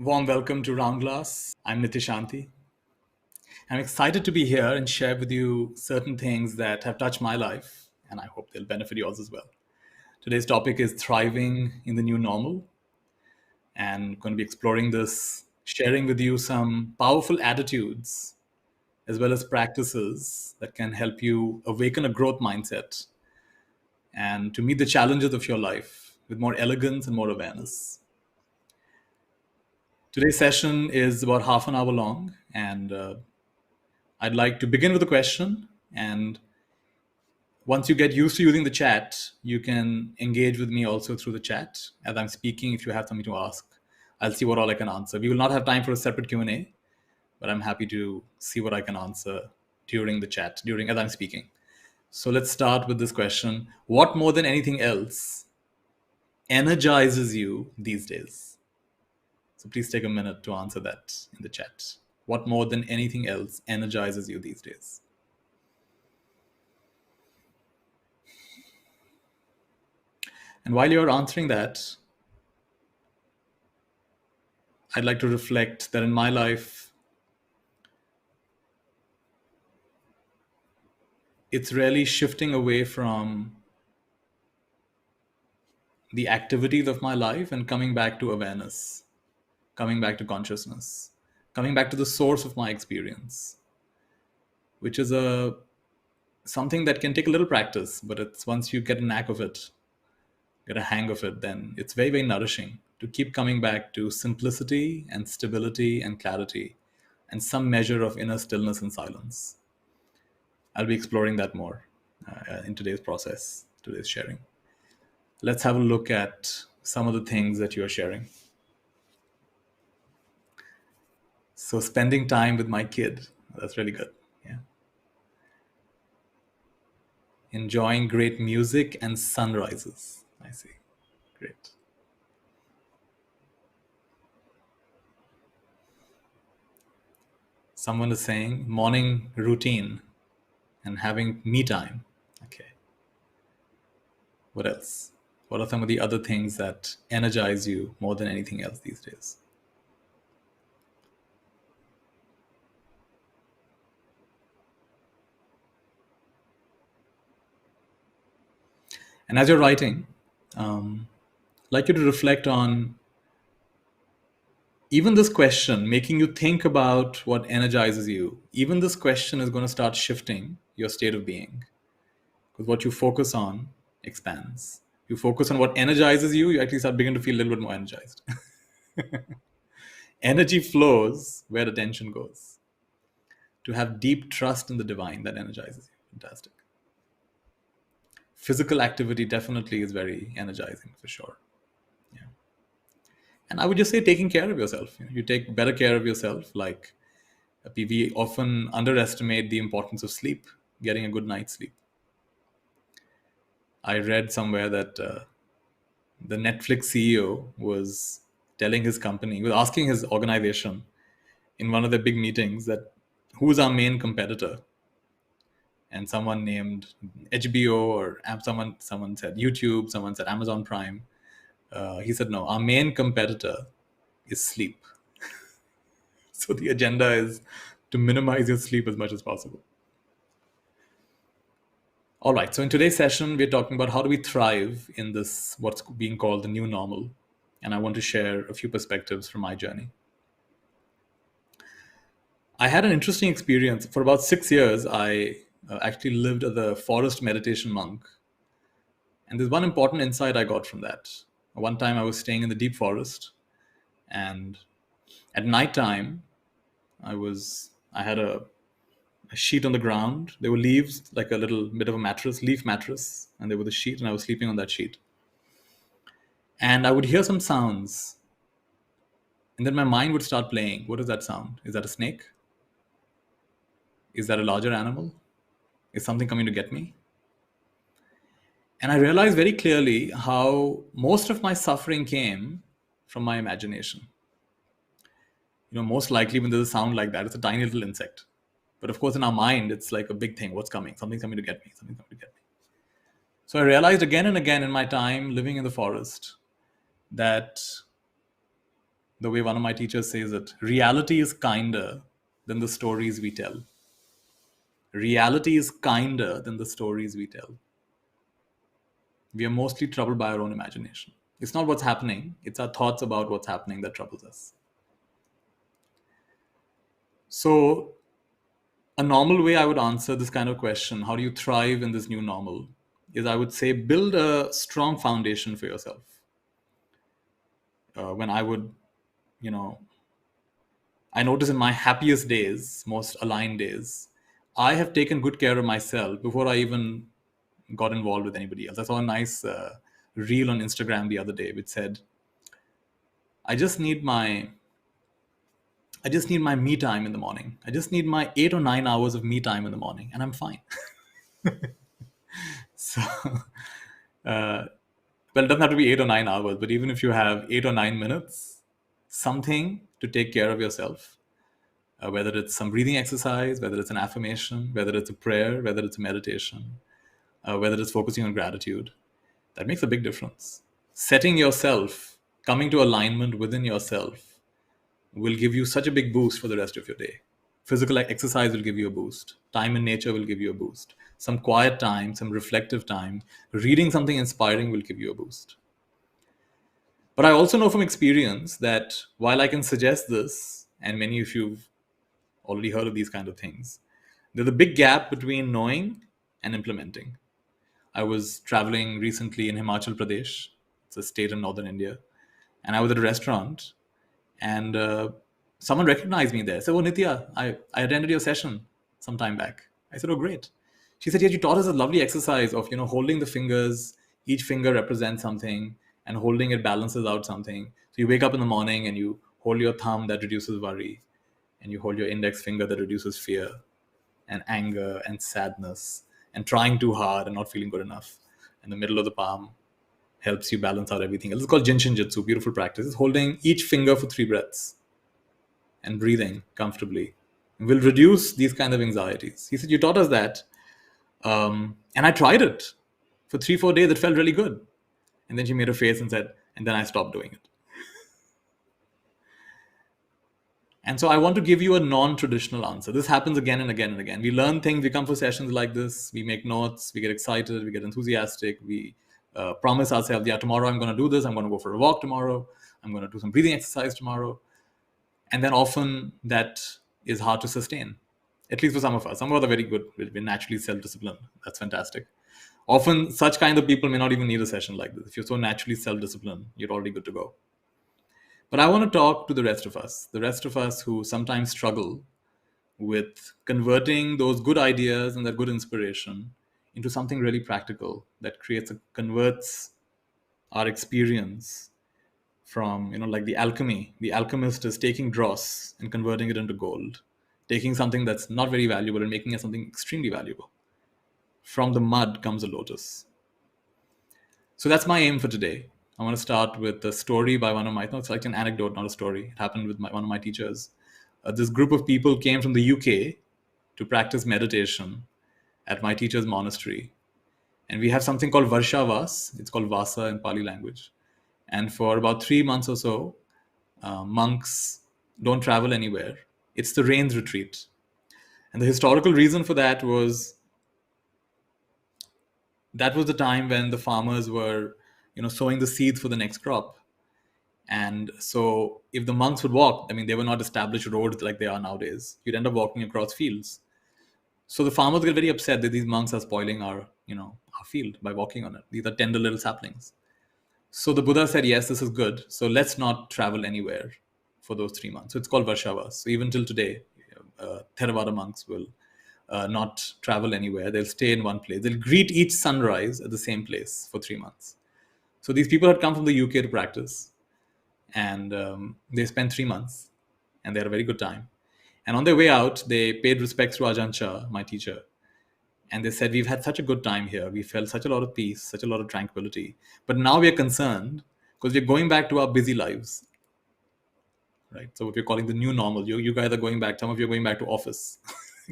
Warm welcome to Round Glass. I'm Nithya Shanti. I'm excited to be here and share with you certain things that have touched my life, and I hope they'll benefit yours as well. Today's topic is thriving in the new normal, and I'm going to be exploring this, sharing with you some powerful attitudes as well as practices that can help you awaken a growth mindset and to meet the challenges of your life with more elegance and more awareness. Today's session is about half an hour long, and I'd like to begin with a question. And once you get used to using the chat, you can engage with me also through the chat as I'm speaking. If you have something to ask, I'll see what all I can answer. We will not have time for a separate Q&A, but I'm happy to see what I can answer during the chat, as I'm speaking. So let's start with this question. What more than anything else energizes you these days? So please take a minute to answer that in the chat. What more than anything else energizes you these days? And while you're answering that, I'd like to reflect that in my life, it's really shifting away from the activities of my life and coming back to awareness, coming back to consciousness, coming back to the source of my experience, which is something that can take a little practice, but it's once you get a knack of it, get a hang of it, then it's very, very nourishing to keep coming back to simplicity and stability and clarity and some measure of inner stillness and silence. I'll be exploring that more in today's process, today's sharing. Let's have a look at some of the things that you're sharing. So spending time with my kid, that's really good. Yeah. Enjoying great music and sunrises. I see. Great. Someone is saying morning routine and having me time. Okay. What else? What are some of the other things that energize you more than anything else these days? And as you're writing, I'd like you to reflect on even this question, making you think about what energizes you. Even this question is going to start shifting your state of being, because what you focus on expands. You focus on what energizes you, you actually start beginning to feel a little bit more energized. Energy flows where attention goes. To have deep trust in the divine, that energizes you. Fantastic. Physical activity definitely is very energizing for sure. Yeah. And I would just say taking care of yourself. You take better care of yourself. Like we often underestimate the importance of sleep, getting a good night's sleep. I read somewhere that the Netflix CEO was telling his company, he was asking his organization in one of their big meetings that who's our main competitor? And someone named HBO or someone said YouTube, someone said Amazon Prime. He said, no, our main competitor is sleep. So the agenda is to minimize your sleep as much as possible. All right, so in today's session, we're talking about how do we thrive in this, what's being called the new normal. And I want to share a few perspectives from my journey. I had an interesting experience. For about 6 years, I actually lived as a forest meditation monk. And there's one important insight I got from that. One time I was staying in the deep forest, and at nighttime, I had a sheet on the ground. There were leaves, like a little bit of a mattress, leaf mattress, and there was a sheet, and I was sleeping on that sheet. And I would hear some sounds, and then my mind would start playing. What is that sound? Is that a snake? Is that a larger animal? Is something coming to get me? And I realized very clearly how most of my suffering came from my imagination. Most likely when there's a sound like that, it's a tiny little insect. But of course, in our mind, it's like a big thing. What's coming? Something's coming to get me. Something's coming to get me. So I realized again and again in my time living in the forest that The way one of my teachers says it, reality is kinder than the stories we tell. Reality is kinder than the stories we tell. We are mostly troubled by our own imagination. It's not what's happening, it's our thoughts about what's happening that troubles us. So, a normal way I would answer this kind of question, how do you thrive in this new normal, is I would say build a strong foundation for yourself. When I would, you know, I notice in my happiest days, most aligned days, I have taken good care of myself before I even got involved with anybody else. I saw a nice reel on Instagram the other day which said, I just need my I just need my me time in the morning. I just need my 8 or 9 hours of me time in the morning, and I'm fine. So, well, it doesn't have to be 8 or 9 hours, but even if you have 8 or 9 minutes, something to take care of yourself, whether it's some breathing exercise, whether it's an affirmation, whether it's a prayer, whether it's a meditation, whether it's focusing on gratitude, that makes a big difference. Setting yourself, coming to alignment within yourself, will give you such a big boost for the rest of your day. Physical exercise will give you a boost. Time in nature will give you a boost. Some quiet time, some reflective time, reading something inspiring will give you a boost. But I also know from experience that while I can suggest this, and many of you've already heard of these kind of things, there's a big gap between knowing and implementing. I was traveling recently in Himachal Pradesh. It's a state in northern India. And I was at a restaurant, and someone recognized me there. Said, "Oh, Nithya, I attended your session some time back." I said, "Oh, great." She said, "Yeah, you taught us a lovely exercise of, holding the fingers. Each finger represents something, and holding it balances out something. So you wake up in the morning and you hold your thumb, that reduces worry, and you hold your index finger, that reduces fear and anger and sadness and trying too hard and not feeling good enough. And the middle of the palm helps you balance out everything else." It's called Jinshin Jitsu, beautiful practice. It's holding each finger for 3 breaths and breathing comfortably will reduce these kind of anxieties. He said, "You taught us that." And I tried it for 3, 4 days. It felt really good. And then she made a face and said, "And then I stopped doing it." And so I want to give you a non-traditional answer. This happens again and again and again. We learn things, we come for sessions like this, we make notes, we get excited, we get enthusiastic, we promise ourselves, yeah, tomorrow I'm going to do this, I'm going to go for a walk tomorrow, I'm going to do some breathing exercise tomorrow. And then often that is hard to sustain, at least for some of us. Some of us are very good, we're naturally self-disciplined. That's fantastic. Often such kind of people may not even need a session like this. If you're so naturally self-disciplined, you're already good to go. But I want to talk to the rest of us who sometimes struggle with converting those good ideas and that good inspiration into something really practical that converts our experience from, like the alchemy. The alchemist is taking dross and converting it into gold, taking something that's not very valuable and making it something extremely valuable. From the mud comes a lotus. So that's my aim for today. I want to start with a story by one of my, no, it's like an anecdote, not a story. It happened with one of my teachers. This group of people came from the UK to practice meditation at my teacher's monastery. And we have something called Varsha Vas. It's called Vasa in Pali language. And for about 3 months or so, monks don't travel anywhere. It's the rains retreat. And the historical reason for that was the time when the farmers were, sowing the seeds for the next crop. And so if the monks would walk, I mean, they were not established roads like they are nowadays. You'd end up walking across fields. So the farmers get very upset that these monks are spoiling our field by walking on it. These are tender little saplings. So the Buddha said, yes, this is good. So let's not travel anywhere for those 3 months. So it's called Varshavas. So even till today, Theravada monks will not travel anywhere. They'll stay in one place. They'll greet each sunrise at the same place for 3 months. So these people had come from the UK to practice, and they spent 3 months, and they had a very good time. And on their way out, they paid respects to Ajahn Chah, my teacher. And they said, we've had such a good time here. We felt such a lot of peace, such a lot of tranquility. But now we're concerned because we're going back to our busy lives, right? So what we're calling the new normal. You guys are going back. Some of you are going back to office,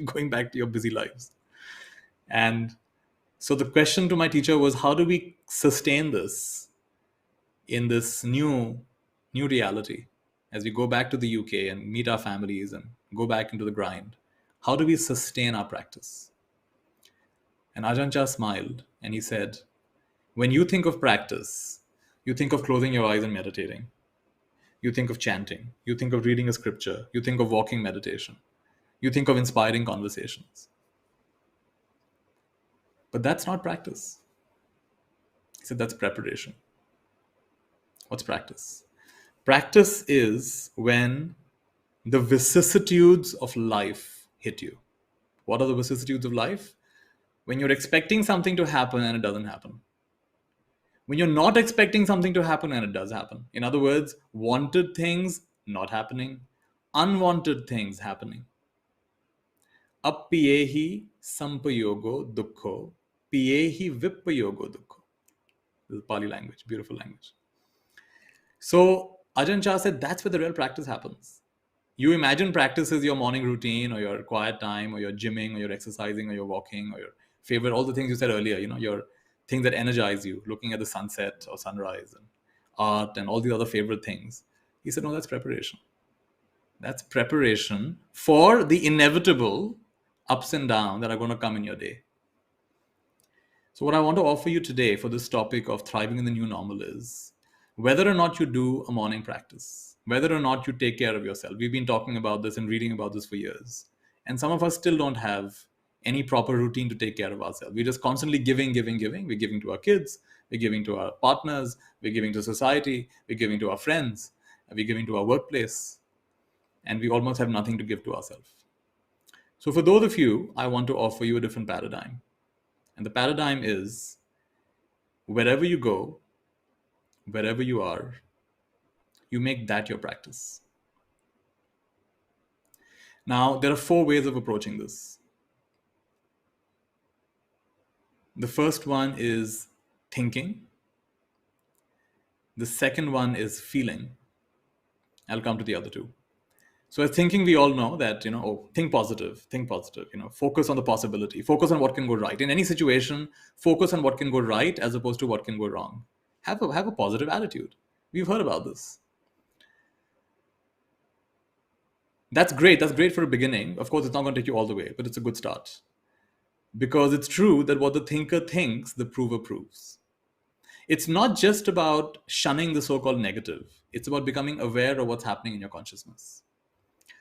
going back to your busy lives. And so the question to my teacher was, how do we sustain this in this new reality? as we go back to the UK and meet our families and go back into the grind, how do we sustain our practice? And Ajahn Chah smiled and he said, when you think of practice, you think of closing your eyes and meditating. You think of chanting. You think of reading a scripture. You think of walking meditation. You think of inspiring conversations. But that's not practice. He said that's preparation. What's practice? Practice is when the vicissitudes of life hit you. What are the vicissitudes of life? When you're expecting something to happen and it doesn't happen. When you're not expecting something to happen and it does happen. In other words, wanted things not happening, unwanted things happening. Appiyehi sampayogo dukkho, piyehi vippayogo dukkho. This is Pali language, beautiful language. So Ajahn Chah said that's where the real practice happens. You imagine practice is your morning routine or your quiet time or your gymming or your exercising or your walking or your favorite, all the things you said earlier, your things that energize you, looking at the sunset or sunrise and art and all these other favorite things. He said, no, that's preparation. That's preparation for the inevitable ups and downs that are going to come in your day. So what I want to offer you today for this topic of thriving in the new normal is whether or not you do a morning practice, whether or not you take care of yourself. We've been talking about this and reading about this for years. And some of us still don't have any proper routine to take care of ourselves. We're just constantly giving. We're giving to our kids, we're giving to our partners, we're giving to society, we're giving to our friends, we're giving to our workplace, and we almost have nothing to give to ourselves. So for those of you, I want to offer you a different paradigm. And the paradigm is wherever you go, wherever you are, you make that your practice. Now, there are 4 ways of approaching this. The first one is thinking. The second one is feeling. I'll come to the other 2. So as thinking, we all know that, think positive, focus on the possibility, focus on what can go right. In any situation, focus on what can go right as opposed to what can go wrong. Have a positive attitude. We've heard about this. That's great. That's great for a beginning. Of course, it's not going to take you all the way, but it's a good start. Because it's true that what the thinker thinks, the prover proves. It's not just about shunning the so-called negative. It's about becoming aware of what's happening in your consciousness.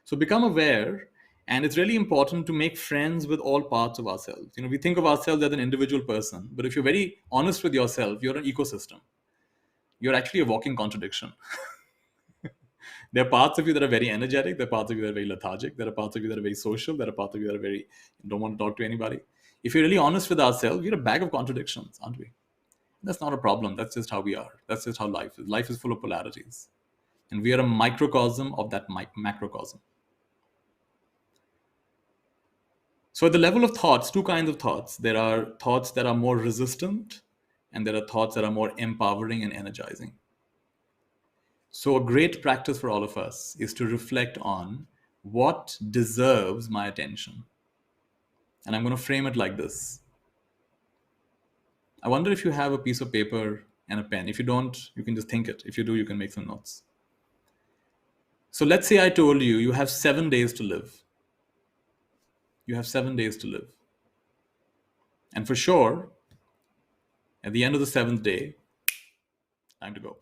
So become aware, and it's really important to make friends with all parts of ourselves. We think of ourselves as an individual person, but if you're very honest with yourself, you're an ecosystem. You're actually a walking contradiction. There are parts of you that are very energetic. There are parts of you that are very lethargic. There are parts of you that are very social. There are parts of you that are very don't want to talk to anybody. If you're really honest with ourselves, we're a bag of contradictions, aren't we? That's not a problem. That's just how we are. That's just how life is. Life is full of polarities. And we are a microcosm of that macrocosm. So at the level of thoughts, 2 kinds of thoughts. There are thoughts that are more resistant, and there are thoughts that are more empowering and energizing. So a great practice for all of us is to reflect on what deserves my attention. And I'm going to frame it like this. I wonder if you have a piece of paper and a pen. If you don't, you can just think it. If you do, you can make some notes. So let's say I told you, you have 7 days to live. You have 7 days to live. And for sure, at the end of the 7th day, time to go.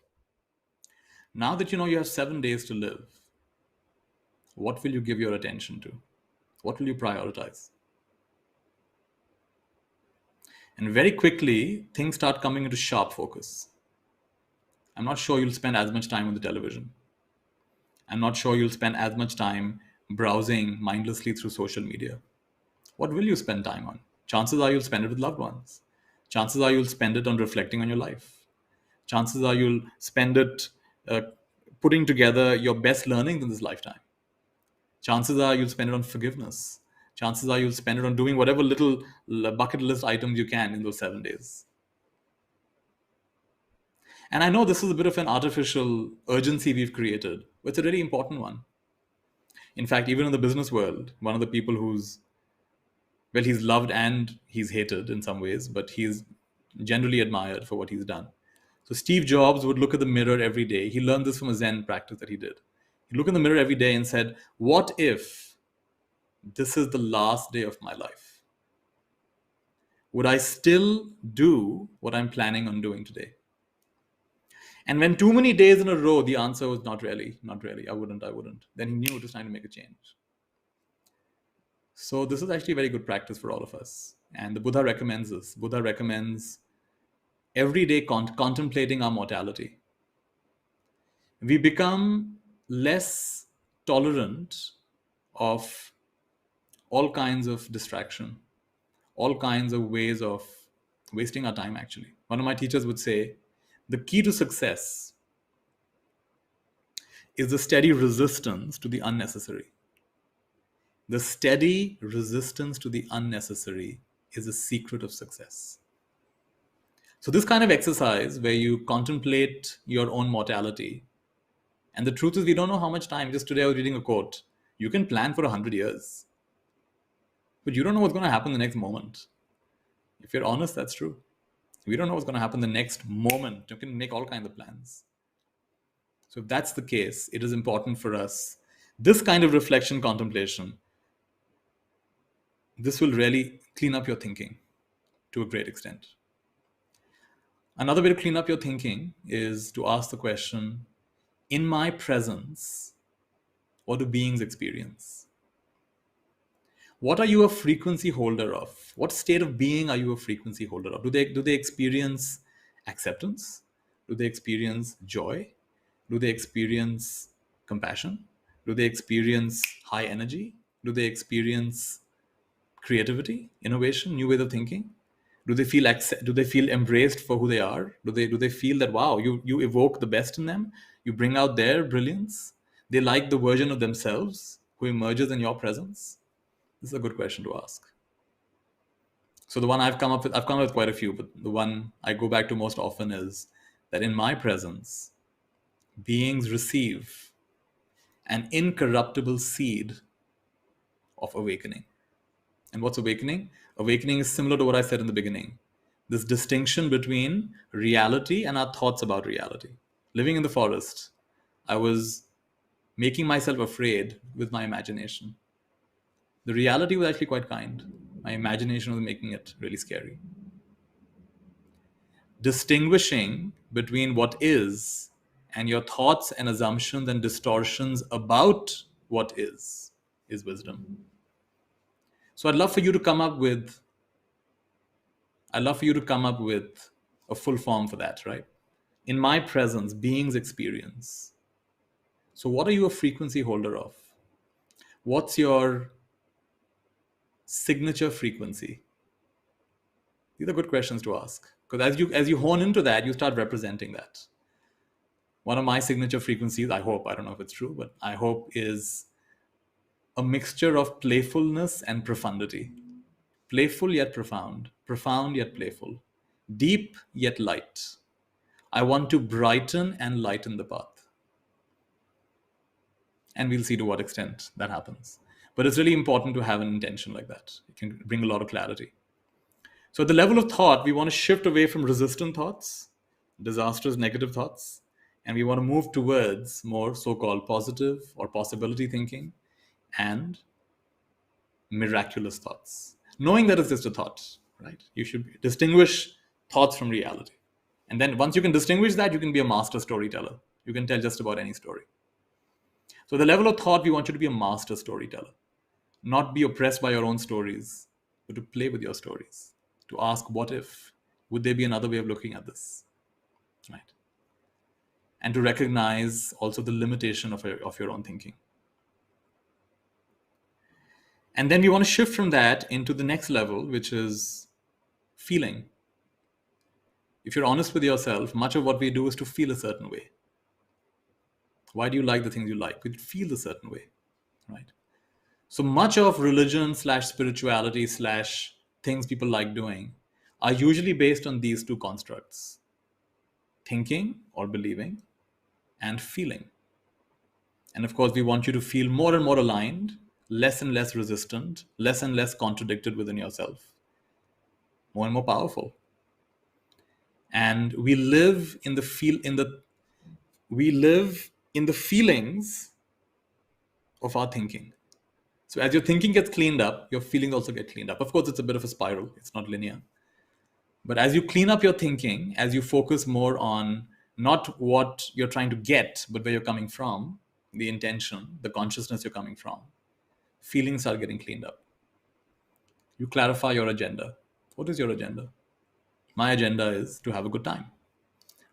Now that you know you have 7 days to live, what will you give your attention to? What will you prioritize? And very quickly, things start coming into sharp focus. I'm not sure you'll spend as much time on the television. I'm not sure you'll spend as much time browsing mindlessly through social media. What will you spend time on? Chances are you'll spend it with loved ones. Chances are you'll spend it on reflecting on your life. Chances are you'll spend it putting together your best learnings in this lifetime. Chances are you'll spend it on forgiveness. Chances are you'll spend it on doing whatever little bucket list items you can in those 7 days. And I know this is a bit of an artificial urgency we've created, but it's a really important one. In fact, even in the business world, one of the people he's loved and he's hated in some ways, but he's generally admired for what he's done. So Steve Jobs would look at the mirror every day. He learned this from a Zen practice that he did. You look in the mirror every day and said, what if this is the last day of my life? Would I still do what I'm planning on doing today? And when too many days in a row, the answer was not really, I wouldn't. Then he knew it was time to make a change. So this is actually a very good practice for all of us. And the Buddha recommends this. Buddha recommends every day contemplating our mortality. We become less tolerant of all kinds of distraction, all kinds of ways of wasting our time, actually. One of my teachers would say, the key to success is the steady resistance to the unnecessary. The steady resistance to the unnecessary is the secret of success. So this kind of exercise where you contemplate your own mortality, and the truth is we don't know how much time. Just today I was reading a quote. You can plan for 100 years, but you don't know what's going to happen the next moment. If you're honest, that's true. We don't know what's going to happen the next moment. You can make all kinds of plans. So if that's the case, it is important for us. This kind of reflection, contemplation, this will really clean up your thinking to a great extent. Another way to clean up your thinking is to ask the question, in my presence, what do beings experience? What are you a frequency holder of? What state of being are you a frequency holder of? Do they experience acceptance? Do they experience joy? Do they experience compassion? Do they experience high energy? Do they experience creativity, innovation, new ways of thinking? Do they feel embraced for who they are? Do they feel that, wow, you evoke the best in them? You bring out their brilliance? They like the version of themselves who emerges in your presence? This is a good question to ask. So the one I've come up with quite a few, but the one I go back to most often is that in my presence, beings receive an incorruptible seed of awakening. And what's awakening? Awakening is similar to what I said in the beginning. This distinction between reality and our thoughts about reality. Living in the forest, I was making myself afraid with my imagination. The reality was actually quite kind. My imagination was making it really scary. Distinguishing between what is and your thoughts and assumptions and distortions about what is wisdom. So I'd love for you to come up with a full form for that, right? In my presence, beings experience. So what are you a frequency holder of? What's your signature frequency? These are good questions to ask, because as you hone into that, you start representing that. One of my signature frequencies, I don't know if it's true, but I hope, is a mixture of playfulness and profundity. Playful yet profound, profound yet playful, deep yet light. I want to brighten and lighten the path. And we'll see to what extent that happens. But it's really important to have an intention like that. It can bring a lot of clarity. So at the level of thought, we want to shift away from resistant thoughts, disastrous negative thoughts, and we want to move towards more so-called positive or possibility thinking and miraculous thoughts. Knowing that it's just a thought, right? You should distinguish thoughts from reality. And then once you can distinguish that, you can be a master storyteller. You can tell just about any story. So the level of thought, we want you to be a master storyteller. Not be oppressed by your own stories, but to play with your stories. To ask, what if? Would there be another way of looking at this? Right? And to recognize also the limitation of your own thinking. And then we want to shift from that into the next level, which is feeling. If you're honest with yourself, much of what we do is to feel a certain way. Why do you like the things you like? We feel a certain way, right? So much of religion / spirituality / things people like doing are usually based on these two constructs: thinking or believing and feeling. And of course, we want you to feel more and more aligned, less and less resistant, less and less contradicted within yourself, more and more powerful. And we live in the feelings of our thinking. So as your thinking gets cleaned up, your feelings also get cleaned up. Of course, it's a bit of a spiral. It's not linear. But as you clean up your thinking, as you focus more on not what you're trying to get, but where you're coming from, the intention, the consciousness you're coming from, feelings are getting cleaned up. You clarify your agenda. What is your agenda? My agenda is to have a good time.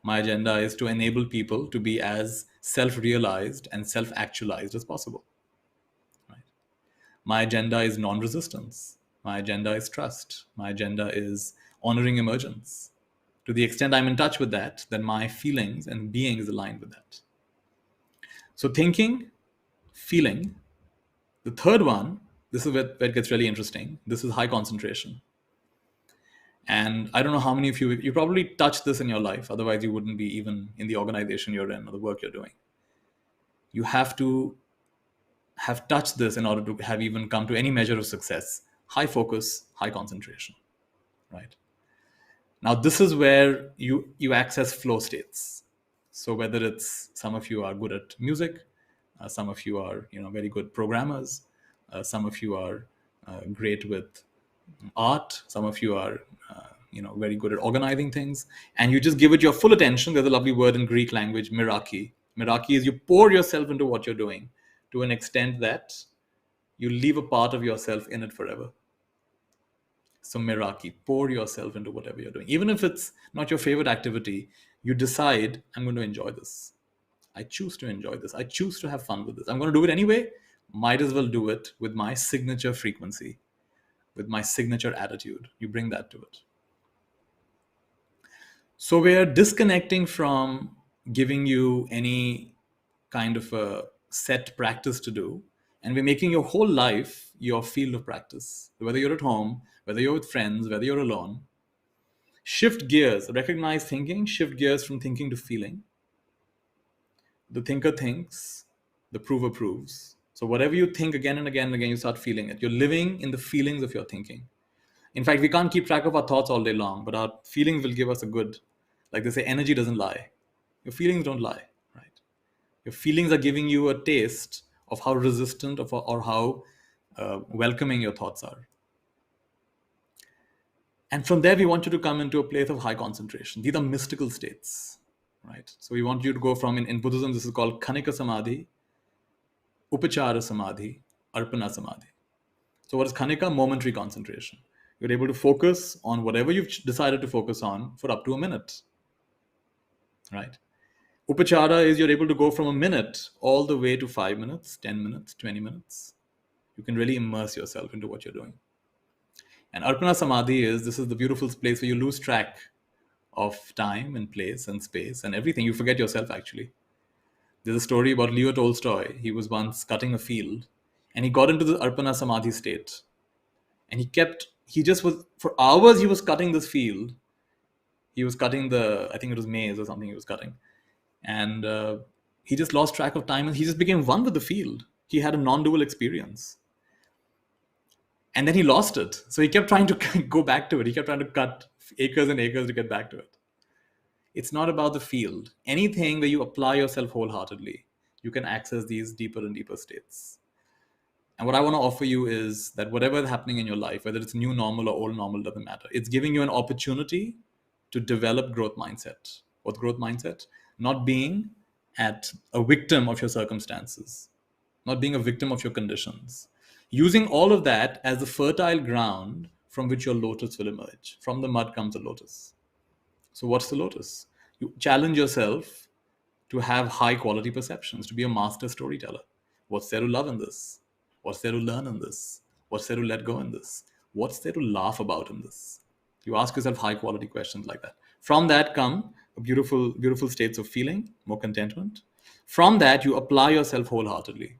My agenda is to enable people to be as self-realized and self-actualized as possible. Right? My agenda is non-resistance. My agenda is trust. My agenda is honoring emergence. To the extent I'm in touch with that, then my feelings and being is aligned with that. So thinking, feeling. The third one, this is where it gets really interesting. This is high concentration. And I don't know how many of you probably touched this in your life. Otherwise, you wouldn't be even in the organization you're in or the work you're doing. You have to have touched this in order to have even come to any measure of success. High focus, high concentration, right? Now, this is where you access flow states. So whether it's some of you are good at music, some of you are very good programmers, some of you are great with art, some of you are very good at organizing things, and you just give it your full attention. There's a lovely word in Greek language, miraki. Miraki is you pour yourself into what you're doing to an extent that you leave a part of yourself in it forever. So miraki, pour yourself into whatever you're doing. Even if it's not your favorite activity, you decide, I'm going to enjoy this. I choose to enjoy this. I choose to have fun with this. I'm going to do it anyway. Might as well do it with my signature frequency, with my signature attitude. You bring that to it. So we're disconnecting from giving you any kind of a set practice to do, and we're making your whole life your field of practice. Whether you're at home, whether you're with friends, whether you're alone, shift gears, recognize thinking, shift gears from thinking to feeling. The thinker thinks, the prover proves. So whatever you think again and again and again, you start feeling it. You're living in the feelings of your thinking. In fact, we can't keep track of our thoughts all day long, but our feelings will give us a good, like they say, energy doesn't lie. Your feelings don't lie, right? Your feelings are giving you a taste of how resistant or how welcoming your thoughts are. And from there, we want you to come into a place of high concentration. These are mystical states, right? So we want you to go from, in Buddhism, this is called Khanika Samadhi, Upachara Samadhi, Arpana Samadhi. So what is Khanika? Momentary concentration. You're able to focus on whatever you've decided to focus on for up to a minute, right? Upachara is you're able to go from a minute all the way to 5 minutes, 10 minutes, 20 minutes. You can really immerse yourself into what you're doing. And Arpana Samadhi this is the beautiful place where you lose track of time and place and space and everything. You forget yourself, actually. There's a story about Leo Tolstoy. He was once cutting a field and he got into the Arpana Samadhi state. And he just was, for hours he was cutting this field. He was cutting I think it was maize or something he was cutting. And he just lost track of time and he just became one with the field. He had a non-dual experience. And then he lost it. So he kept trying to go back to it. He kept trying to cut acres and acres to get back to it. It's not about the field. Anything where you apply yourself wholeheartedly, you can access these deeper and deeper states. And what I want to offer you is that whatever is happening in your life, whether it's new normal or old normal, doesn't matter. It's giving you an opportunity to develop growth mindset. What's growth mindset? Not being a victim of your circumstances, not being a victim of your conditions. Using all of that as the fertile ground from which your lotus will emerge. From the mud comes a lotus. So what's the lotus? You challenge yourself to have high quality perceptions, to be a master storyteller. What's there to love in this? What's there to learn in this? What's there to let go in this? What's there to laugh about in this? You ask yourself high quality questions like that. From that come beautiful, beautiful states of feeling, more contentment. From that, you apply yourself wholeheartedly.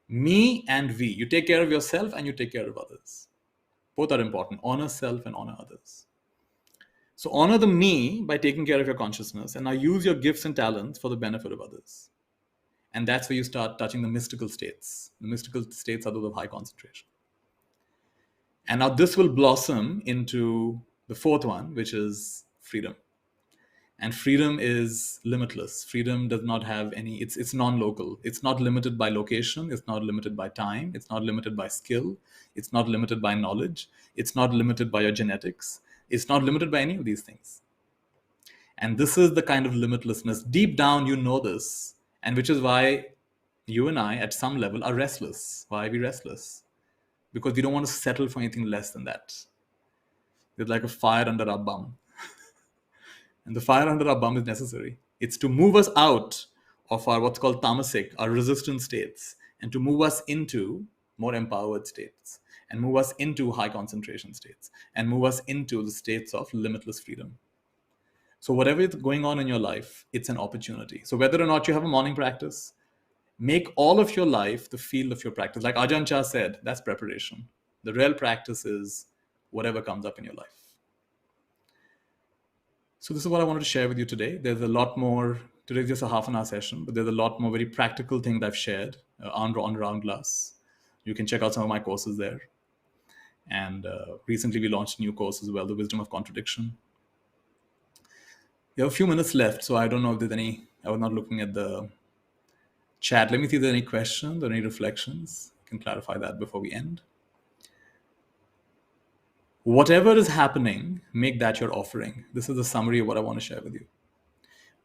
Me and we. You take care of yourself and you take care of others. Both are important. Honor self and honor others. So honor the me by taking care of your consciousness, and now use your gifts and talents for the benefit of others. And that's where you start touching the mystical states. The mystical states are those of high concentration. And now this will blossom into the fourth one, which is freedom. And freedom is limitless. Freedom does not have any, it's non-local. It's not limited by location. It's not limited by time. It's not limited by skill. It's not limited by knowledge. It's not limited by your genetics. It's not limited by any of these things. And this is the kind of limitlessness. Deep down, you know this. And which is why you and I, at some level, are restless. Why are we restless? Because we don't want to settle for anything less than that. There's like a fire under our bum. And the fire under our bum is necessary. It's to move us out of our what's called tamasic, our resistant states, and to move us into more empowered states, and move us into high concentration states, and move us into the states of limitless freedom. So whatever is going on in your life, it's an opportunity. So whether or not you have a morning practice, make all of your life the field of your practice. Like Ajahn Chah said, that's preparation. The real practice is whatever comes up in your life. So this is what I wanted to share with you today. There's a lot more. Today's just a half an hour session, but there's a lot more very practical things I've shared on Round Glass. You can check out some of my courses there. And recently we launched a new course as well, The Wisdom of Contradiction. We have a few minutes left, so I don't know if there's any. I was not looking at the chat. Let me see if there are any questions or any reflections. I can clarify that before we end. Whatever is happening, make that your offering. This is the summary of what I want to share with you.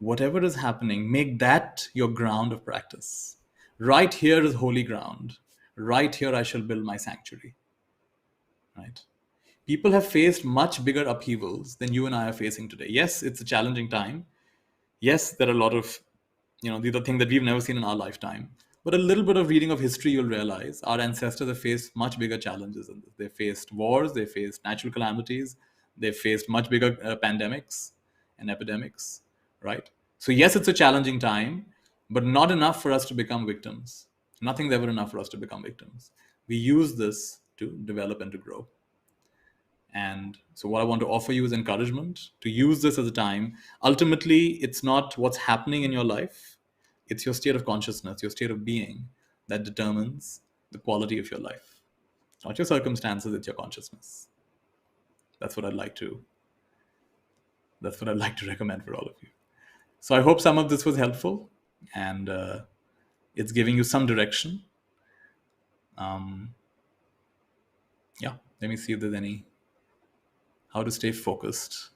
Whatever is happening, make that your ground of practice. Right here is holy ground. Right here I shall build my sanctuary. Right? People have faced much bigger upheavals than you and I are facing today. Yes, it's a challenging time. Yes, there are a lot of, these are things that we've never seen in our lifetime. But a little bit of reading of history, you'll realize our ancestors have faced much bigger challenges than this. They faced wars, they faced natural calamities, they faced much bigger pandemics and epidemics, right? So yes, it's a challenging time, but not enough for us to become victims. Nothing's ever enough for us to become victims. We use this to develop and to grow. And so what I want to offer you is encouragement to use this as a time. Ultimately, it's not what's happening in your life. It's your state of consciousness, your state of being that determines the quality of your life. It's not your circumstances, it's your consciousness. That's what I'd like to recommend for all of you. So I hope some of this was helpful and it's giving you some direction. Let me see if there's any. How to stay focused.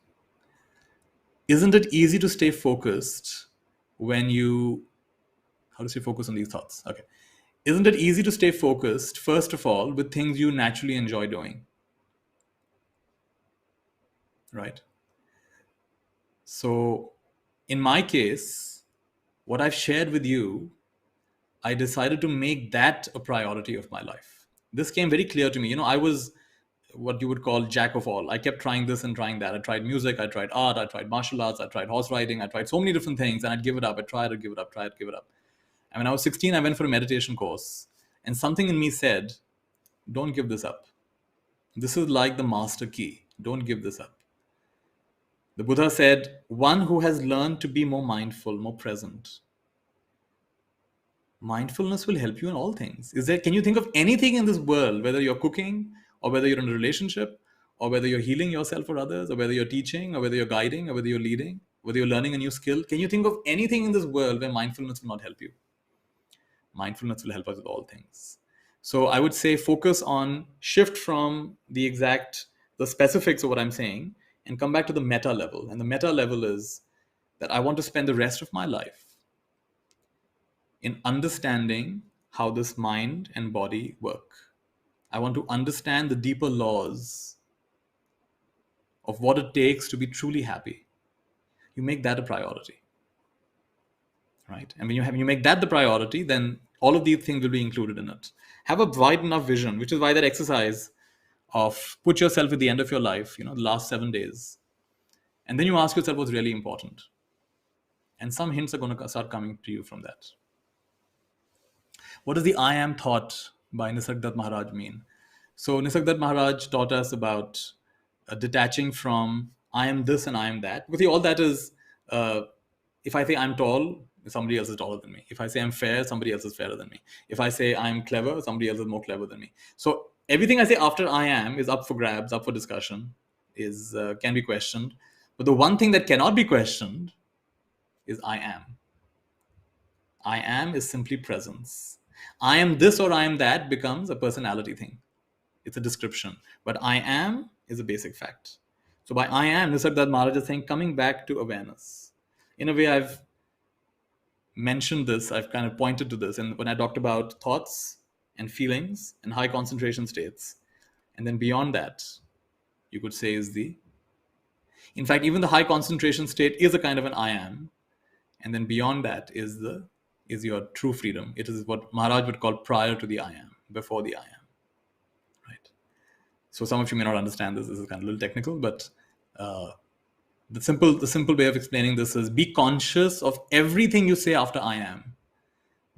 Isn't it easy to stay focused when you... How to stay focused on these thoughts? Okay. Isn't it easy to stay focused, first of all, with things you naturally enjoy doing? Right? So in my case, what I've shared with you, I decided to make that a priority of my life. This came very clear to me. I was what you would call jack of all. I kept trying this and trying that. I tried music, I tried art, I tried martial arts, I tried horse riding, I tried so many different things, and I'd give it up. I tried to give it up, give it up. And when I was 16, I went for a meditation course, and something in me said, don't give this up. This is like the master key. Don't give this up. The Buddha said, one who has learned to be more mindful, more present. Mindfulness will help you in all things. Can you think of anything in this world, whether you're cooking, or whether you're in a relationship, or whether you're healing yourself or others, or whether you're teaching, or whether you're guiding, or whether you're leading, whether you're learning a new skill? Can you think of anything in this world where mindfulness will not help you? Mindfulness will help us with all things. So I would say shift from the specifics of what I'm saying and come back to the meta level. And the meta level is that I want to spend the rest of my life in understanding how this mind and body work. I want to understand the deeper laws of what it takes to be truly happy. You make that a priority, right? And when you make that the priority, then all of these things will be included in it. Have a wide enough vision, which is why that exercise of put yourself at the end of your life, the last 7 days, and then you ask yourself what's really important. And some hints are going to start coming to you from that. What does the I am thought by Nisargadatta Maharaj mean? So Nisargadatta Maharaj taught us about detaching from I am this and I am that. Because all that is, if I say I'm tall, somebody else is taller than me. If I say I'm fair, somebody else is fairer than me. If I say I'm clever, somebody else is more clever than me. So everything I say after I am is up for grabs, up for discussion, can be questioned. But the one thing that cannot be questioned is I am. I am is simply presence. I am this or I am that becomes a personality thing. It's a description. But I am is a basic fact. So by I am, Nisargadatta Maharaj is saying, coming back to awareness. In a way, I've mentioned this, I've kind of pointed to this. And when I talked about thoughts and feelings and high concentration states, and then beyond that, you could say is the, in fact, even the high concentration state is a kind of an I am. And then beyond that is your true freedom. It is what Maharaj would call prior to the I am, before the I am. Right. So some of you may not understand this. This is kind of a little technical, but the simple way of explaining this is be conscious of everything you say after I am,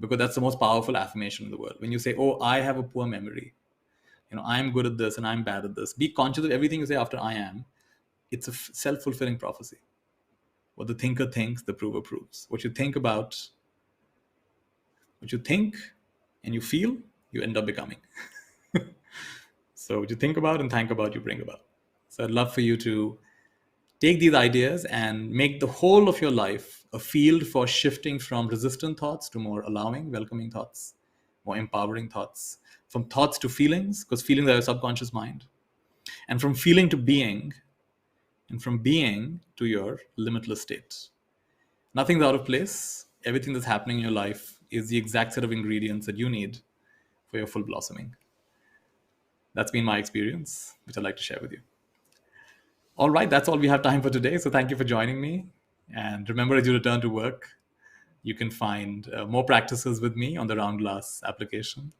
because that's the most powerful affirmation in the world. When you say, oh, I have a poor memory, I'm good at this and I'm bad at this, be conscious of everything you say after I am. It's a self-fulfilling prophecy. What the thinker thinks, the prover proves. What you think and you feel, you end up becoming. So what you think about and think about, you bring about. So I'd love for you to take these ideas and make the whole of your life a field for shifting from resistant thoughts to more allowing, welcoming thoughts, more empowering thoughts, from thoughts to feelings, because feelings are your subconscious mind, and from feeling to being, and from being to your limitless state. Nothing's out of place. Everything that's happening in your life is the exact set of ingredients that you need for your full blossoming. That's been my experience, which I'd like to share with you. All right, that's all we have time for today. So thank you for joining me. And remember, as you return to work, you can find more practices with me on the Round Glass application.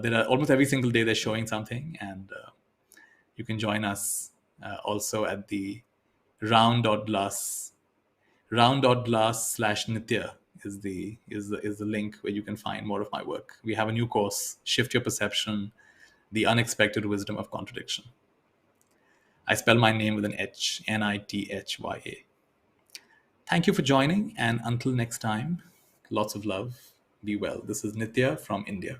There are almost every single day they're showing something, and you can join us also at the round.glass /Nithya is the link where you can find more of my work. We have a new course, Shift Your Perception, The Unexpected Wisdom of Contradiction. I spell my name with an H, Nithya. Thank you for joining, and until next time, lots of love. Be well. This is Nithya from India.